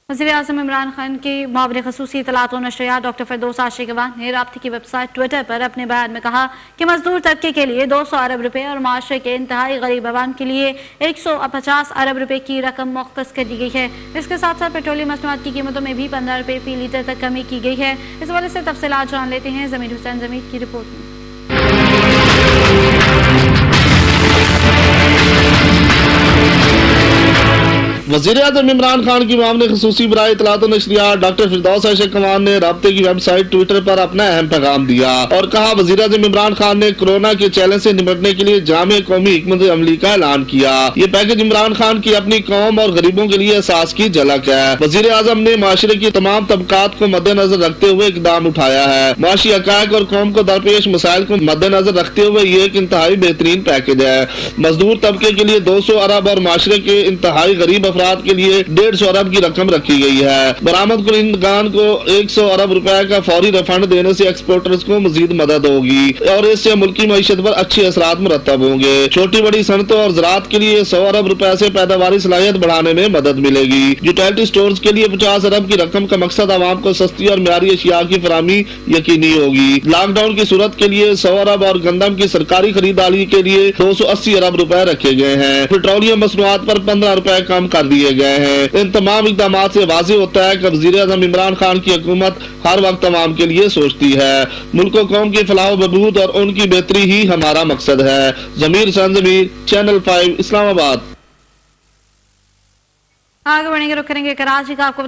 वज़ीर-ए-आज़म इमरान खान की मामले ख़ुसूसी इत्तलात व नशरियात डॉक्टर फ़िरदौस आशिक़वान ने राब्ते की वेबसाइट ट्विटर पर अपने बयान में कहा कि मजदूर तबके के लिए 200 अरब रुपए और माशरे के इंतहाई गरीब अवाम के लिए 150 अरब रुपए की रकम मुख्तस कर दी गई है। इसके साथ साथ पेट्रोलियम मसनूआत की कीमतों में भी 15 रुपए फी लीटर तक कमी की गई है। इस हवाले से तफसीलात जान लेते हैं ज़मीर हुसैन ज़मीर की रिपोर्ट में। वज़ीर-ए-आज़म इमरान खान की मामले ख़ुसूसी बराए इत्तलात व नशरियात डॉक्टर फ़िरदौस आशिक़वान ने राब्ते की वेबसाइट ट्विटर पर अपना अहम पैगाम दिया और कहा, वज़ीर-ए-आज़म इमरान खान ने कोरोना के चैलेंज से निपटने के लिए जामे कौमी हिकमत अमली का ऐलान किया। ये पैकेज इमरान खान की अपनी कौम और गरीबों के लिए एहसास की झलक है। वज़ीर-ए-आज़म ने माशरे की तमाम तबकात को मद्देनजर रखते हुए इक़दाम उठाया है। माशी हक़ाइक़ और कौम को दरपेश मसाइल को मद्देनजर रखते हुए ये एक इंतहाई बेहतरीन पैकेज है। मजदूर तबके के लिए 200 अरब और माशरे के इंतहाई गरीब अफराद के लिए 150 अरब की रकम रखी गई है। बरामद कुनिंदगान को 100 अरब रुपए का फौरी रिफंड देने से एक्सपोर्टर्स को मजीद मदद होगी और इससे मुल्की मईशत पर अच्छे असरात मुरतब होंगे। छोटी बड़ी सनतों और ज़राअत के लिए 100 अरब रुपए से पैदावारी सलाहियत बढ़ाने में मदद मिलेगी। यूटिलिटी स्टोर्स के लिए 50 अरब की रकम का मकसद आवाम को सस्ती और म्यारी अशिया की फराहमी यकीनी होगी। लॉकडाउन की सूरत के लिए 100 अरब और गंदम की सरकारी खरीदारी के लिए 280 अरब रुपए रखे गए हैं। पेट्रोलियम मसनूआत पर 15 रुपए कम कर दिए गए हैं। इन तमाम इक़दाम से वाज़ेह होता है कि वज़ीर-ए-आज़म इमरान खान की हुकूमत हर वक्त अवाम के लिए सोचती है। मुल्क व कौम की फलाह व बहबूद और उनकी बेहतरी ही हमारा मकसद है। ज़मीर हुसैन ज़मीर, चैनल 5, इस्लामाबाद। आगे बढ़ेंगे, रुक करेंगे कराची का। आपको